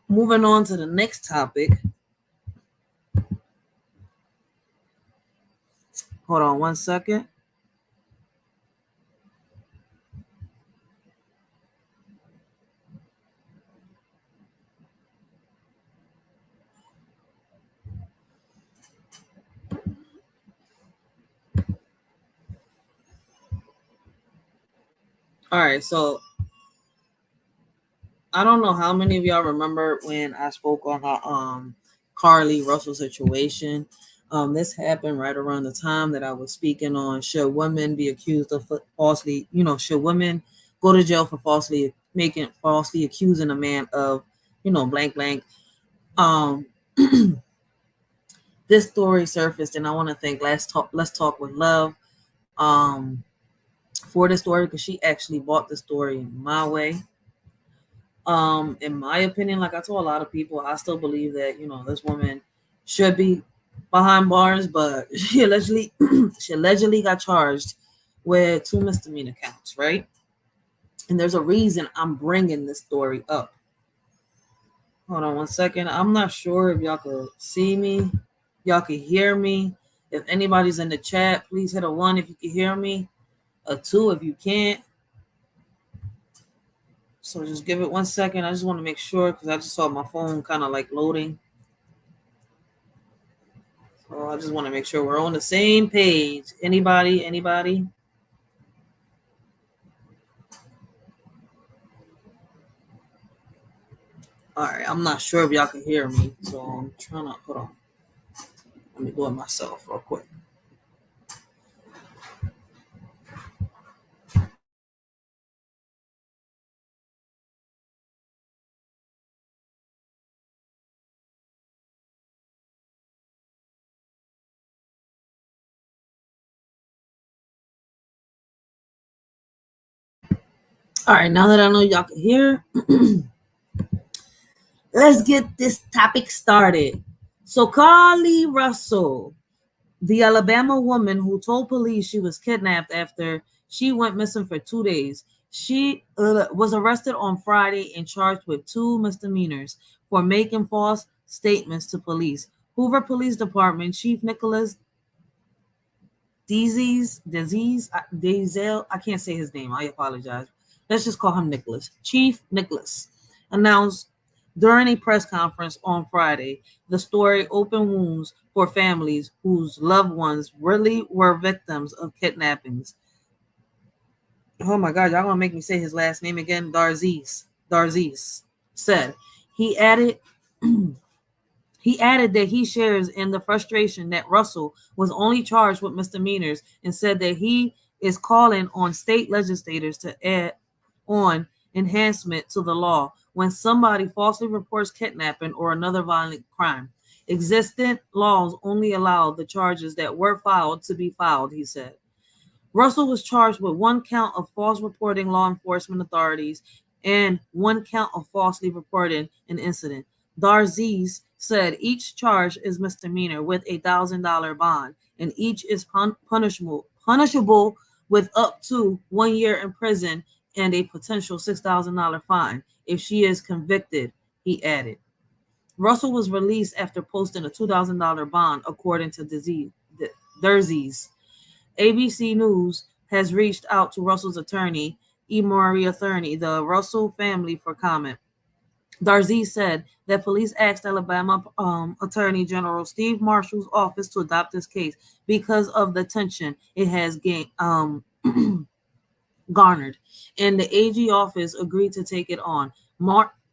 Moving on to the next topic. Hold on one second. All right, so I don't know how many of y'all remember when I spoke on the Carlee Russell situation. This happened right around the time that I was speaking on should women be accused of falsely, should women go to jail for falsely accusing a man of, blank blank. Um, this story surfaced, and I want to thank Let's Talk with Love for the story because she actually bought the story my way. In my opinion, like I told a lot of people, I still believe that this woman should be behind bars, but she allegedly got charged with 2 misdemeanor counts, right? And there's a reason I'm bringing this story up. Hold on one second. I'm not sure if y'all could see me, y'all can hear me. If anybody's in the chat, please hit a 1 if you can hear me, a 2 if you can't. So just give it 1 second. I just want to make sure because I just saw my phone kind of like loading. So I just want to make sure we're on the same page. Anybody? All right. I'm not sure if y'all can hear me. So I'm trying to, hold on. Let me do it myself real quick. All right. Now that I know y'all can hear, let's get this topic started. So Carlee Russell, the Alabama woman who told police she was kidnapped after she went missing for 2 days, she was arrested on Friday and charged with 2 misdemeanors for making false statements to police. Hoover Police Department Chief Nicholas Dazile, I can't say his name, I apologize. Let's just call him Nicholas. Chief Nicholas announced during a press conference on Friday the story open wounds for families whose loved ones really were victims of kidnappings. Oh my God, y'all gonna make me say his last name again? Darzies said. He added He added that he shares in the frustration that Russell was only charged with misdemeanors and said that he is calling on state legislators to add on enhancement to the law when somebody falsely reports kidnapping or another violent crime. Existing laws only allow the charges that were filed to be filed, he said. Russell was charged with 1 count of false reporting law enforcement authorities and 1 count of falsely reporting an incident. Darzies said each charge is misdemeanor with a $1,000 bond, and each is punishable with up to 1 year in prison and a potential $6,000 fine if she is convicted, he added. Russell was released after posting a $2,000 bond, according to Darzies. ABC News has reached out to Russell's attorney, Maria Thurney, the Russell family, for comment. Darzi said that police asked Alabama Attorney General Steve Marshall's office to adopt this case because of the tension it has garnered, and the AG office agreed to take it on.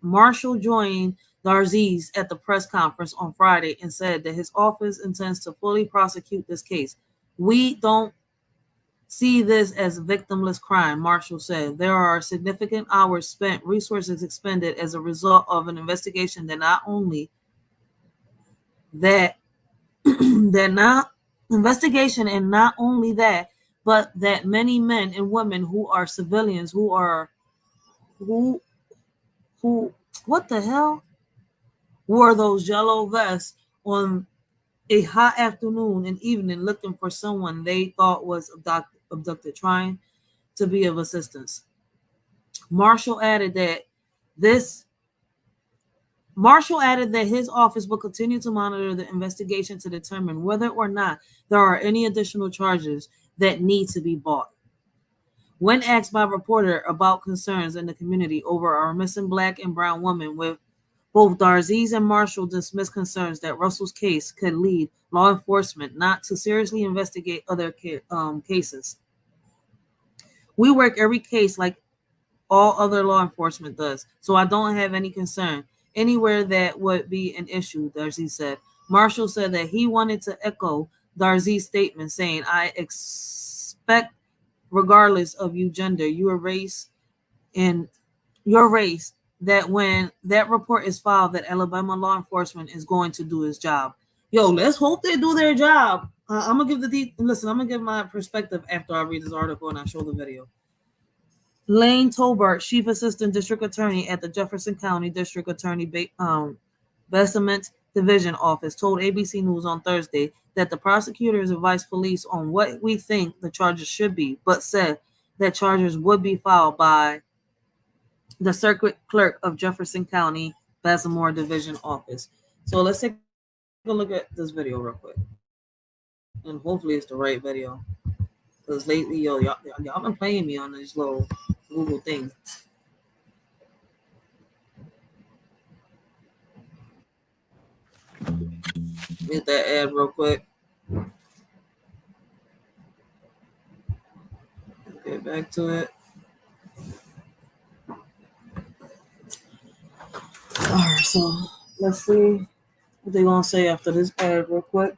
Marshall joined Darzies at the press conference on Friday and said that his office intends to fully prosecute this case. We don't see this as a victimless crime, Marshall said. There are significant hours spent, resources expended as a result of an investigation that not only that that not investigation and not only that, but that many men and women who are civilians who who what the hell wore those yellow vests on a hot afternoon and evening looking for someone they thought was abducted, trying to be of assistance. Marshall added that this Marshall added that his office will continue to monitor the investigation to determine whether or not there are any additional charges that need to be brought. When asked by a reporter about concerns in the community over our missing black and brown woman, with both Darzies and Marshall dismissed concerns that Russell's case could lead law enforcement not to seriously investigate other cases. We work every case like all other law enforcement does, so I don't have any concern anywhere that would be an issue, Darzi said. Marshall said that he wanted to echo Darzi's statement, saying, I expect, regardless of your gender, your race, and your race, that when that report is filed, that Alabama law enforcement is going to do its job. Yo, let's hope they do their job. I'm gonna give listen. I'm gonna give my perspective after I read this article and I show the video. Lane Tolbert, Chief Assistant District Attorney at the Jefferson County District Attorney Basement Division Office, told ABC News on Thursday that the prosecutors advised police on what we think the charges should be, but said that charges would be filed by the Circuit Clerk of Jefferson County Baltimore Division Office. So let's take a look at this video real quick, and hopefully it's the right video. Because lately, y'all been playing me on this little Google thing. Get that ad real quick. Get back to it. Alright, so let's see what they're gonna say after this ad real quick.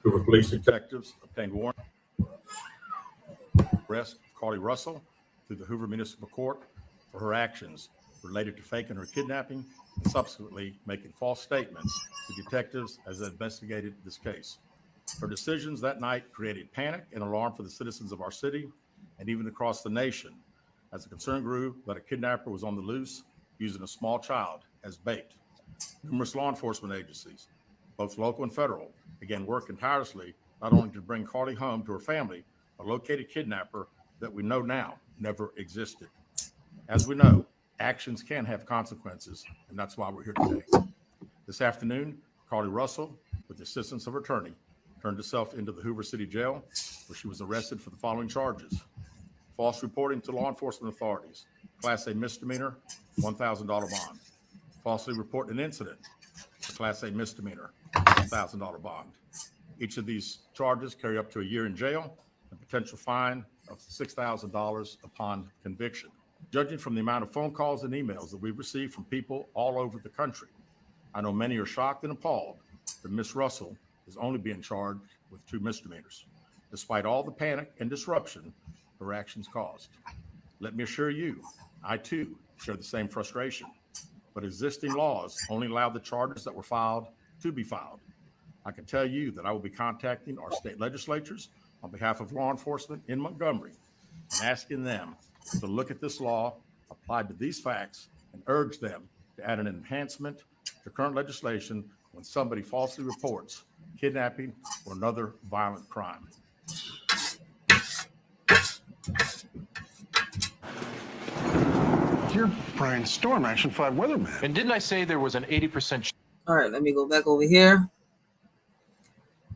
Hoover police detectives obtained warrant arrest of Carlee Russell through the Hoover Municipal Court for her actions related to faking her kidnapping and subsequently making false statements to detectives as they investigated this case. Her decisions that night created panic and alarm for the citizens of our city and even across the nation as the concern grew that a kidnapper was on the loose using a small child as bait. Numerous law enforcement agencies, both local and federal, began working tirelessly not only to bring Carlee home to her family, but locate a kidnapper that we know now never existed. As we know, actions can have consequences, and that's why we're here today. This afternoon, Carlee Russell, with the assistance of her attorney, turned herself into the Hoover City Jail, where she was arrested for the following charges: false reporting to law enforcement authorities, Class A misdemeanor, $1,000 bond; falsely reporting an incident, a Class A misdemeanor, $1,000 bond. Each of these charges carry up to a year in jail and potential fine of $6,000 upon conviction. Judging from the amount of phone calls and emails that we've received from people all over the country, I know many are shocked and appalled that Ms. Russell is only being charged with 2 misdemeanors, despite all the panic and disruption her actions caused. Let me assure you, I too share the same frustration, but existing laws only allow the charges that were filed to be filed. I can tell you that I will be contacting our state legislatures on behalf of law enforcement in Montgomery and asking them to look at this law applied to these facts and urge them to add an enhancement to current legislation when somebody falsely reports kidnapping or another violent crime. You're Brian Storm, Action 5 weatherman. And didn't I say there was an 80%? All right, let me go back over here.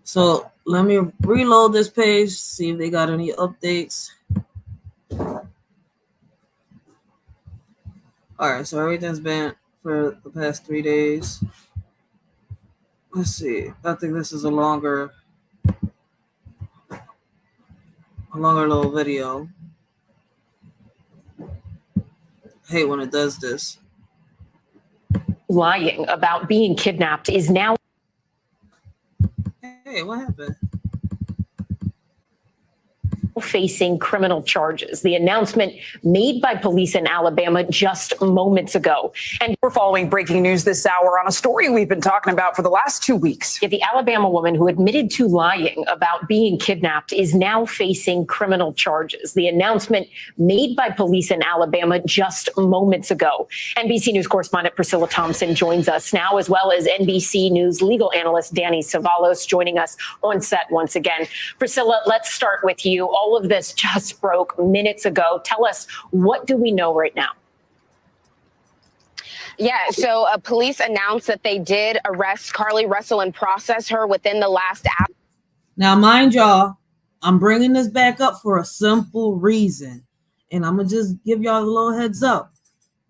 So let me reload this page, see if they got any updates. All right, so everything's been for the past 3 days. Let's see. I think this is a longer little video. I hate when it does this. Lying about being kidnapped is now. Hey, what happened? facing criminal charges. The announcement made by police in Alabama just moments ago. And we're following breaking news this hour on a story we've been talking about for the last 2 weeks. The Alabama woman who admitted to lying about being kidnapped is now facing criminal charges. The announcement made by police in Alabama just moments ago. NBC News correspondent Priscilla Thompson joins us now, as well as NBC News legal analyst Danny Savalos joining us on set once again. Priscilla, let's start with you. All of this just broke minutes ago. Tell us, what do we know right now? Yeah, so police announced that they did arrest Carlee Russell and process her within the last hour. Now, mind y'all, I'm bringing this back up for a simple reason. And I'm going to just give y'all a little heads up.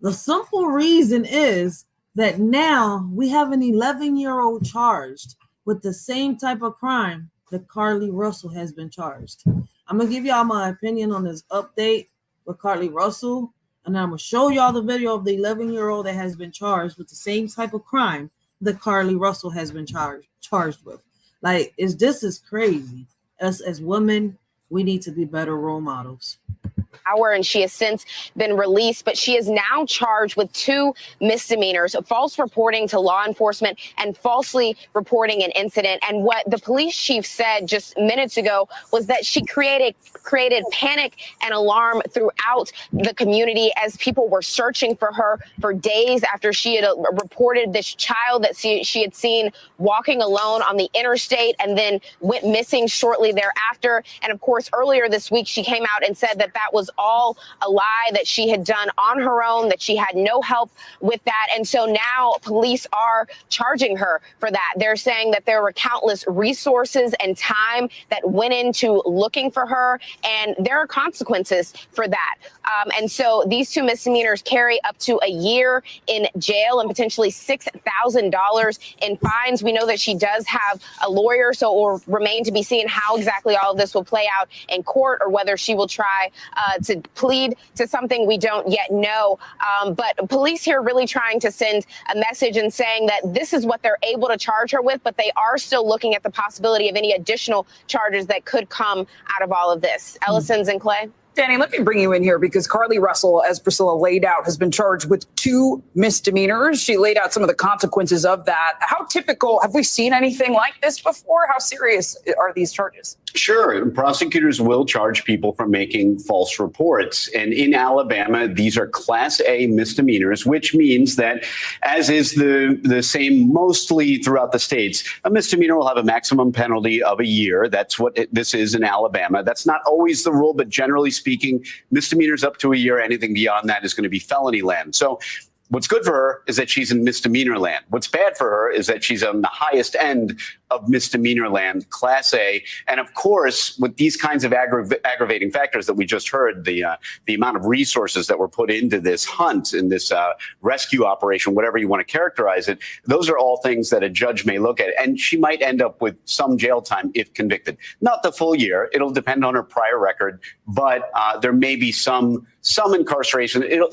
The simple reason is that now we have an 11-year-old charged with the same type of crime that Carlee Russell has been charged. I'm going to give y'all my opinion on this update with Carlee Russell, and I'm going to show y'all the video of the 11-year-old that has been charged with the same type of crime that Carlee Russell has been charged with. Like, this is crazy. Us as women, we need to be better role models. And she has since been released, but she is now charged with 2 misdemeanors: false reporting to law enforcement and falsely reporting an incident. And what the police chief said just minutes ago was that she created panic and alarm throughout the community as people were searching for her for days after she had reported this child that she had seen walking alone on the interstate and then went missing shortly thereafter. And of course, earlier this week, she came out and said that that was all a lie, that she had done on her own, that she had no help with that. And so now police are charging her for that. They're saying that there were countless resources and time that went into looking for her, and there are consequences for that. And so these 2 misdemeanors carry up to a year in jail and potentially $6,000 in fines. We know that she does have a lawyer, so it will remain to be seen how exactly all of this will play out in court, or whether she will try to plead to something we don't yet know. But police here really trying to send a message and saying that this is what they're able to charge her with, but they are still looking at the possibility of any additional charges that could come out of all of this. Ellison's and Clay. Danny, let me bring you in here because Carlee Russell, as Priscilla laid out, has been charged with 2 misdemeanors. She laid out some of the consequences of that. How typical, have we seen anything like this before? How serious are these charges? Sure. Prosecutors will charge people for making false reports. And in Alabama, these are Class A misdemeanors, which means that, as is the same mostly throughout the states, a misdemeanor will have a maximum penalty of a year. That's what this is in Alabama. That's not always the rule, but generally speaking, misdemeanors up to a year. Anything beyond that is going to be felony land. So what's good for her is that she's in misdemeanor land. What's bad for her is that she's on the highest end of misdemeanor land, Class A. And of course, with these kinds of aggravating factors that we just heard, the amount of resources that were put into this hunt, in this rescue operation, whatever you want to characterize it, those are all things that a judge may look at. And she might end up with some jail time if convicted. Not the full year. It'll depend on her prior record, but there may be some incarceration. It'll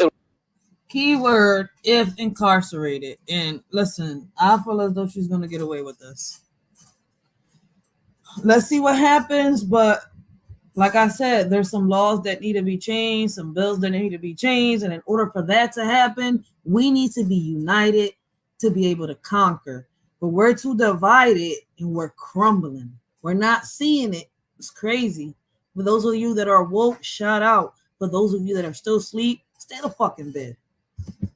Keyword, if incarcerated. And listen, I feel as though she's going to get away with this. Let's see what happens. But like I said, there's some laws that need to be changed, some bills that need to be changed. And in order for that to happen, we need to be united to be able to conquer. But we're too divided and we're crumbling. We're not seeing it. It's crazy. For those of you that are woke, shout out. For those of you that are still asleep, stay the fuck in bed.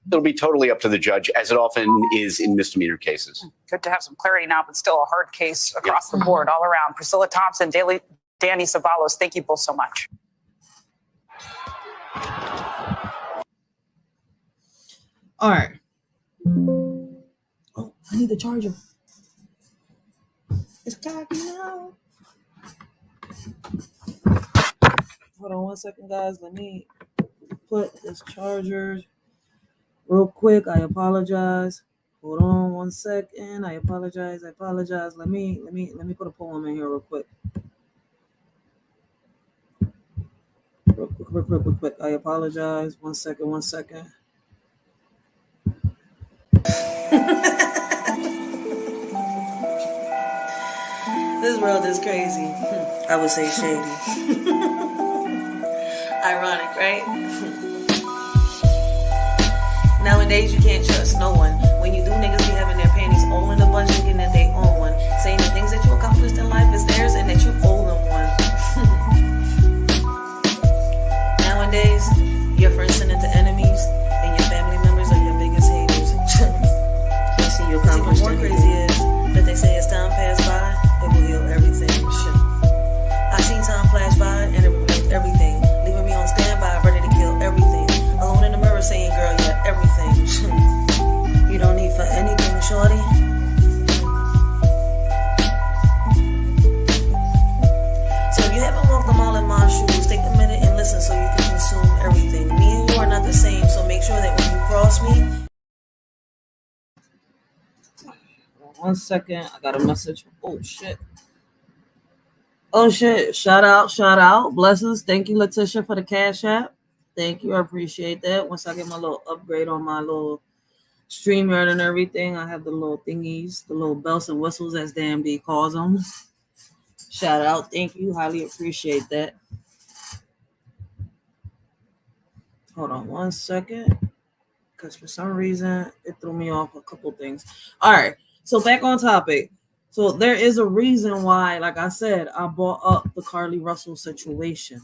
It'll be totally up to the judge, as it often is in misdemeanor cases. Good to have some clarity now, but still a hard case across the board all around. Priscilla Thompson, Danny Savalos, thank you both so much. All right. Oh, I need the charger. It's cocky now. Hold on 1 second, guys. Let me put this charger real quick. I apologize. Hold on 1 second. I apologize. Let me put a poem in here real quick. Real quick. I apologize. 1 second. This world is crazy. I would say shady. Ironic, right? Nowadays, you can't trust no one. When you do, niggas be having their panties all in a bunch, thinking that they own one. Saying the things that you accomplished in life is theirs and that you owe them one. Nowadays, your friends turn into enemies, and your family members are your biggest haters. Can't see you accomplish anything. What's even more crazy is that they say as time pass by, it will heal everything. Shit. I seen time flash by and it replaced everything, leaving me on standby, ready to kill everything. Alone in the mirror saying, girl, yeah, everything. You don't need for anything, shorty. So if you haven't walked them all in my shoes, take a minute and listen so you can consume everything. Me and you are not the same, so make sure that when you cross me. 1 second, I got a message. Oh shit. Shout out. Blessings. Thank you, Letitia, for the Cash App. Thank you. I appreciate that. Once I get my little upgrade on my little StreamYard and everything, I have the little thingies, the little bells and whistles, as Dan B calls them. Shout out. Thank you. Highly appreciate that. Hold on 1 second, because for some reason it threw me off a couple things. All right. So back on topic. So there is a reason why, like I said, I brought up the Carlee Russell situation.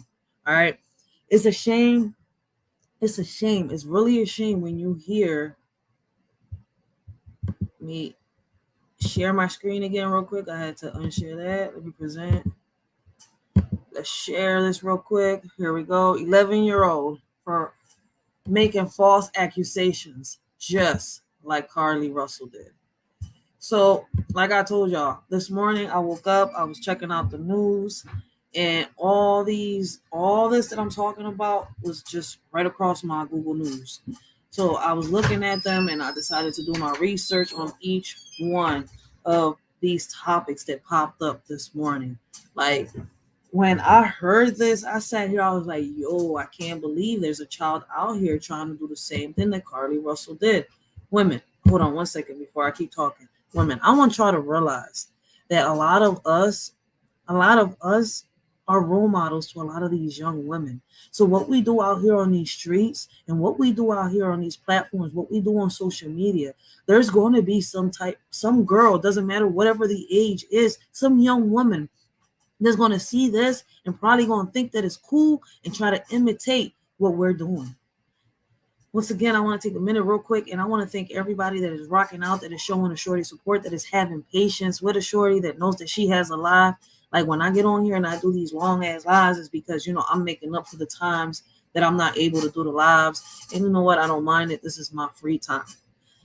All right. It's a shame. It's a shame. It's really a shame when you hear me share my screen again real quick. I had to unshare that. Let me present. Let's share this real quick. Here we go. 11-year-old for making false accusations, just like Carlee Russell did. So, like I told y'all, this morning I woke up, I was checking out the news, and all this that I'm talking about was just right across my Google News. So I was looking at them and I decided to do my research on each one of these topics that popped up this morning. Like, when I heard this, I sat here, I was like, yo, I can't believe there's a child out here trying to do the same thing that Carlee Russell did. Women, hold on 1 second before I keep talking. Women, I want y'all to realize that a lot of us are role models to a lot of these young women. So what we do out here on these streets and what we do out here on these platforms, what we do on social media, there's going to be some girl, doesn't matter whatever the age is, some young woman that's going to see this and probably going to think that it's cool and try to imitate what we're doing. Once again, I want to take a minute real quick, and I want to thank everybody that is rocking out, that is showing a Shorty support, that is having patience with a Shorty, that knows that she has a live. Like, when I get on here and I do these long-ass lives, it's because, I'm making up for the times that I'm not able to do the lives. And you know what? I don't mind it. This is my free time.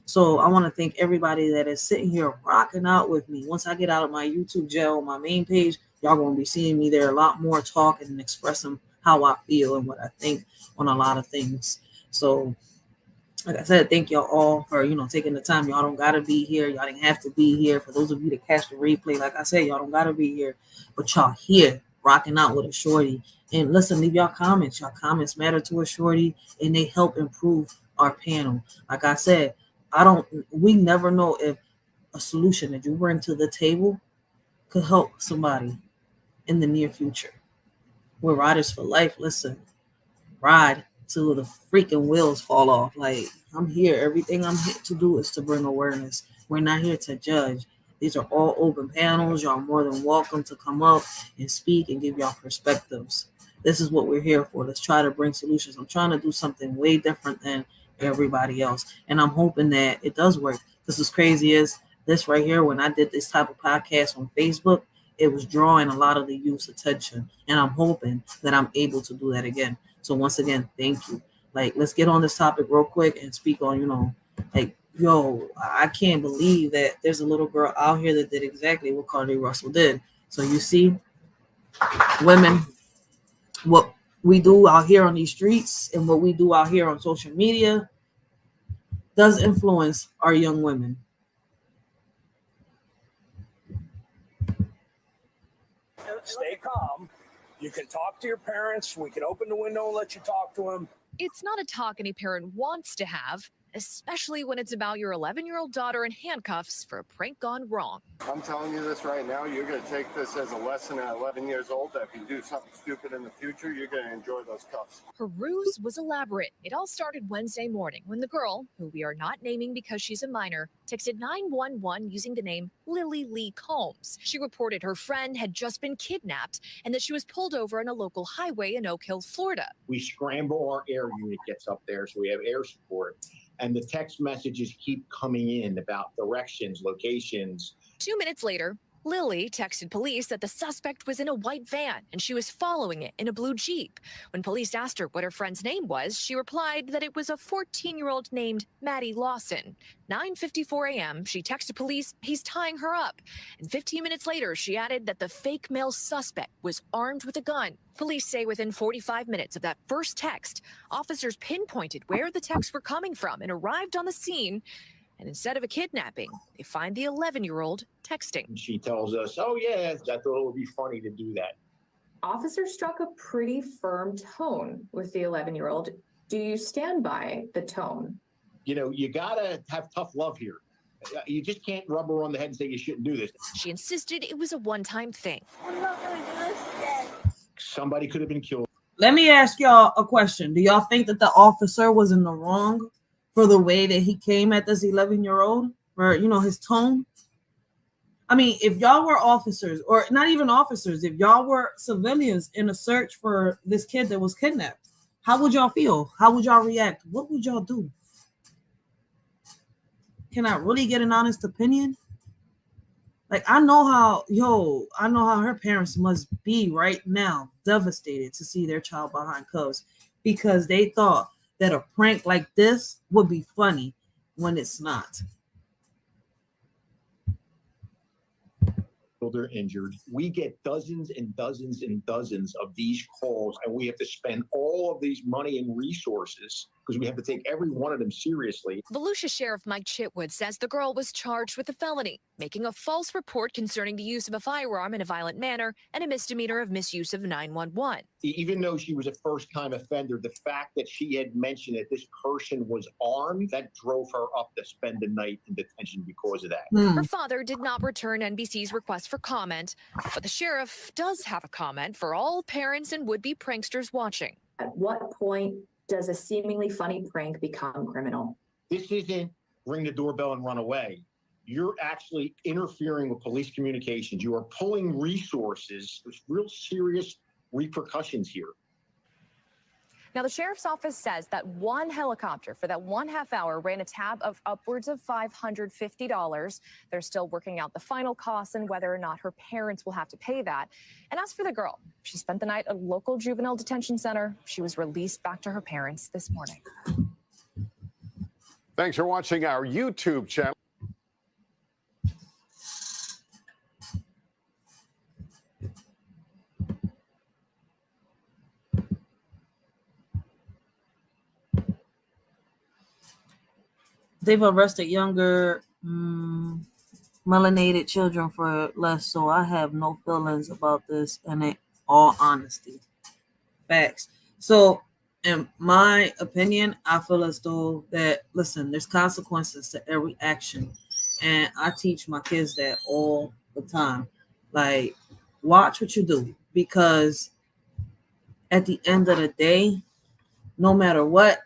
So I want to thank everybody that is sitting here rocking out with me. Once I get out of my YouTube jail, my main page, y'all going to be seeing me there a lot more, talking and expressing how I feel and what I think on a lot of things. So, like I said, thank y'all all for, taking the time. Y'all don't got to be here. Y'all didn't have to be here. For those of you that catch the replay, like I said, y'all don't got to be here. But y'all here rocking out with a Shorty. And listen, leave y'all comments. Y'all comments matter to a Shorty, and they help improve our panel. Like I said, we never know if a solution that you bring to the table could help somebody in the near future. We're riders for life. Listen, ride till the freaking wheels fall off. Like, I'm here. Everything I'm here to do is to bring awareness. We're not here to judge. These are all open panels. Y'all are more than welcome to come up and speak and give y'all perspectives. This is what we're here for. Let's try to bring solutions. I'm trying to do something way different than everybody else, and I'm hoping that it does work. Because as crazy as this right here, when I did this type of podcast on Facebook, it was drawing a lot of the youth's attention, and I'm hoping that I'm able to do that again. So once again, thank you. Like, let's get on this topic real quick and speak on, I can't believe that there's a little girl out here that did exactly what Carlee Russell did. So you see, women, what we do out here on these streets and what we do out here on social media does influence our young women. Stay calm. You can talk to your parents. We can open the window and let you talk to them. It's not a talk any parent wants to have, especially when it's about your 11-year-old daughter in handcuffs for a prank gone wrong. I'm telling you this right now, you're going to take this as a lesson at 11 years old that if you do something stupid in the future, you're going to enjoy those cuffs. Her ruse was elaborate. It all started Wednesday morning when the girl, who we are not naming because she's a minor, texted 911 using the name Lily Lee Combs. She reported her friend had just been kidnapped and that she was pulled over on a local highway in Oak Hill, Florida. We scramble, our air unit gets up there, so we have air support. And the text messages keep coming in about directions, locations. 2 minutes later, Lily texted police that the suspect was in a white van and she was following it in a blue Jeep. When police asked her what her friend's name was, she replied that it was a 14-year-old named Maddie Lawson. 9:54 a.m., she texted police he's tying her up. And 15 minutes later, she added that the fake male suspect was armed with a gun. Police say within 45 minutes of that first text, officers pinpointed where the texts were coming from and arrived on the scene. And instead of a kidnapping, they find the 11-year-old texting. She tells us, oh, yeah, I thought it would be funny to do that. Officers struck a pretty firm tone with the 11-year-old. Do you stand by the tone? You know, you got to have tough love here. You just can't rub her on the head and say you shouldn't do this. She insisted it was a one-time thing. I'm not going to do this again. Somebody could have been killed. Let me ask y'all a question. Do y'all think that the officer was in the wrong for the way that he came at this 11-year-old, or, you know, his tone? I mean, if y'all were officers, or not even officers, if y'all were civilians in a search for this kid that was kidnapped, how would y'all feel? How would y'all react? What would y'all do? Can I really get an honest opinion? Like, I know how her parents must be right now, devastated to see their child behind cuffs, because they thought that a prank like this would be funny when it's not. They're injured. We get dozens and dozens and dozens of these calls, and we have to spend all of these money and resources because we have to take every one of them seriously. Volusia Sheriff Mike Chitwood says the girl was charged with a felony, making a false report concerning the use of a firearm in a violent manner and a misdemeanor of misuse of 911. Even though she was a first-time offender, the fact that she had mentioned that this person was armed, that drove her up to spend the night in detention because of that. Her father did not return NBC's request for comment, but the sheriff does have a comment for all parents and would-be pranksters watching. At what point does a seemingly funny prank become criminal? This isn't ring the doorbell and run away. You're actually interfering with police communications. You are pulling resources. There's real serious repercussions here. Now, the sheriff's office says that one helicopter for that 1/2 hour ran a tab of upwards of $550. They're still working out the final costs and whether or not her parents will have to pay that. And as for the girl, she spent the night at a local juvenile detention center. She was released back to her parents this morning. Thanks for watching our YouTube channel. They've arrested younger melanated children for less, so I have no feelings about this, and in all honesty, facts. So in my opinion, I feel as though that, listen, there's consequences to every action, and I teach my kids that all the time. Like, watch what you do, because at the end of the day, no matter what,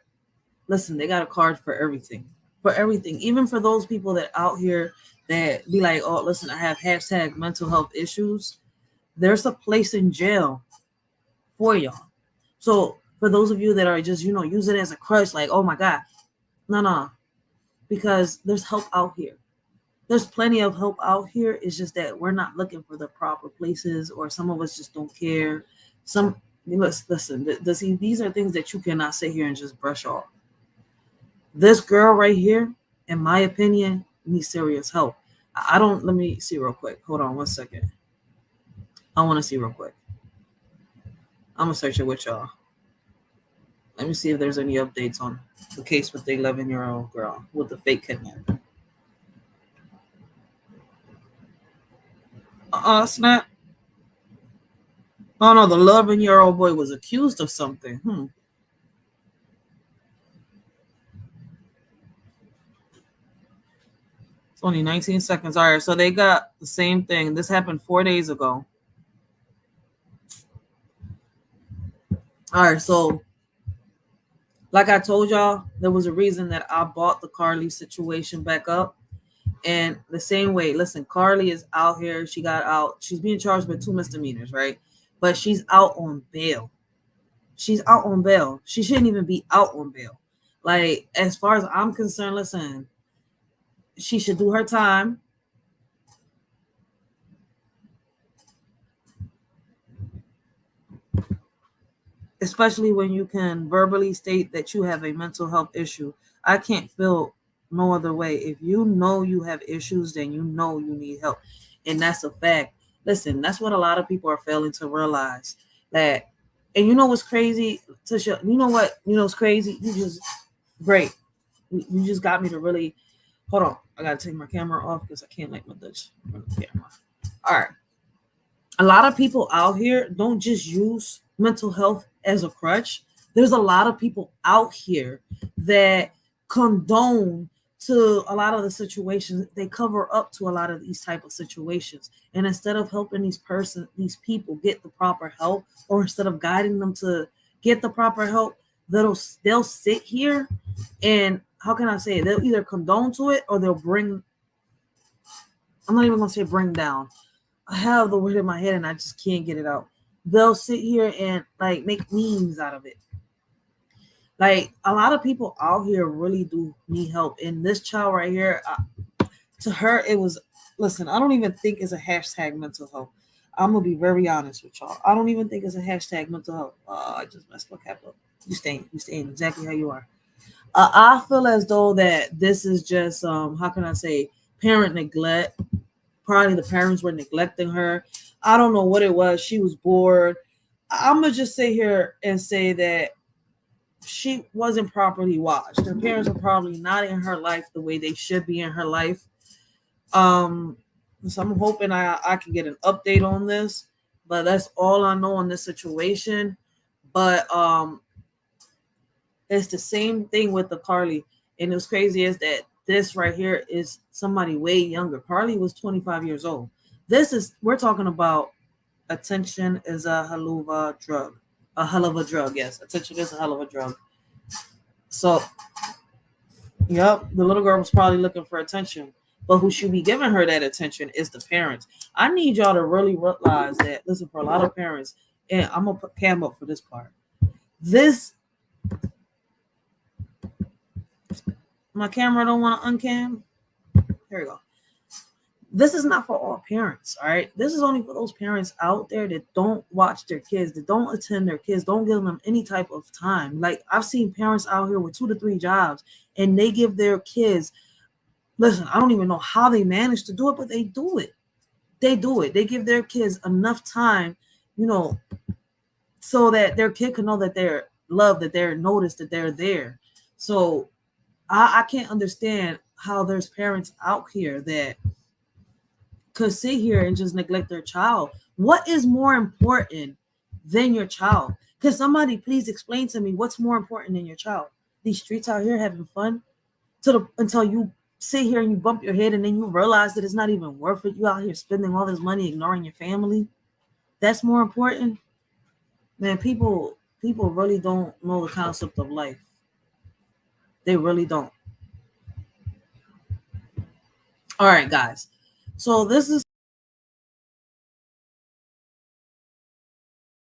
listen, they got a card for everything. For everything, even for those people that out here that be like, oh, listen, I have hashtag mental health issues. There's a place in jail for y'all. So for those of you that are just, use it as a crutch, like, oh my God, no, because there's help out here. There's plenty of help out here. It's just that we're not looking for the proper places, or some of us just don't care. Listen, these are things that you cannot sit here and just brush off. This girl right here, in my opinion, needs serious help. Let me see real quick. Hold on 1 second. I want to see real quick. I'm going to search it with y'all. Let me see if there's any updates on the case with the 11-year-old girl with the fake kidnapping. Snap. Oh no, the 11-year-old boy was accused of something. It's only 19 seconds. All right, so they got the same thing. This happened 4 days ago. All right, so like I told y'all, there was a reason that I bought the Carlee situation back up. And the same way, listen, Carlee is out here. She got out. She's being charged with 2 misdemeanors, right? But she's out on bail. She's out on bail. She shouldn't even be out on bail. Like, as far as I'm concerned, listen, she should do her time. Especially when you can verbally state that you have a mental health issue. I can't feel no other way. If you know you have issues, then you know you need help. And that's a fact. Listen, that's what a lot of people are failing to realize. That, and you know what's crazy? Tisha, you know what? You know what's crazy? You just, great. You just got me to really, hold on. I got to take my camera off because I can't like my Dutch camera. All right. A lot of people out here don't just use mental health as a crutch. There's a lot of people out here that condone to a lot of the situations. They cover up to a lot of these type of situations. And instead of helping these people get the proper help, or instead of guiding them to get the proper help, they'll sit here and, how can I say it? They'll either condone to it or they'll bring, I'm not even going to say bring down. I have the word in my head and I just can't get it out. They'll sit here and like make memes out of it. Like, a lot of people out here really do need help. And this child right here, to her, it was, listen, I don't even think it's a hashtag mental health. I'm going to be very honest with y'all. I don't even think it's a hashtag mental health. I just messed my cap up. You staying exactly how you are. I feel as though that this is just, how can I say, parent neglect. Probably the parents were neglecting her. I don't know what it was. She was bored. I'm going to just sit here and say that she wasn't properly watched. Her parents were probably not in her life the way they should be in her life. So I'm hoping I can get an update on this. But that's all I know on this situation. But it's the same thing with the Carlee. And what's crazy is that this right here is somebody way younger. Carlee was 25 years old. We're talking about attention is a hell of a drug. A hell of a drug, yes. Attention is a hell of a drug. So, yep, the little girl was probably looking for attention. But who should be giving her that attention is the parents. I need y'all to really realize that, listen, for a lot of parents, and I'm going to put Cam up for this part. My camera don't want to uncam. Here we go. This is not for all parents, all right? This is only for those parents out there that don't watch their kids, that don't attend their kids, don't give them any type of time. Like, I've seen parents out here with 2 to 3 jobs, and they give their kids, listen, I don't even know how they manage to do it, but they do it. They do it. They give their kids enough time, so that their kid can know that they're loved, that they're noticed, that they're there. So I can't understand how there's parents out here that could sit here and just neglect their child. What is more important than your child? Can somebody please explain to me what's more important than your child? These streets out here having fun until you sit here and you bump your head and then you realize that it's not even worth it. You out here spending all this money ignoring your family. That's more important. Man, people really don't know the concept of life. They really don't. All right, guys. So this is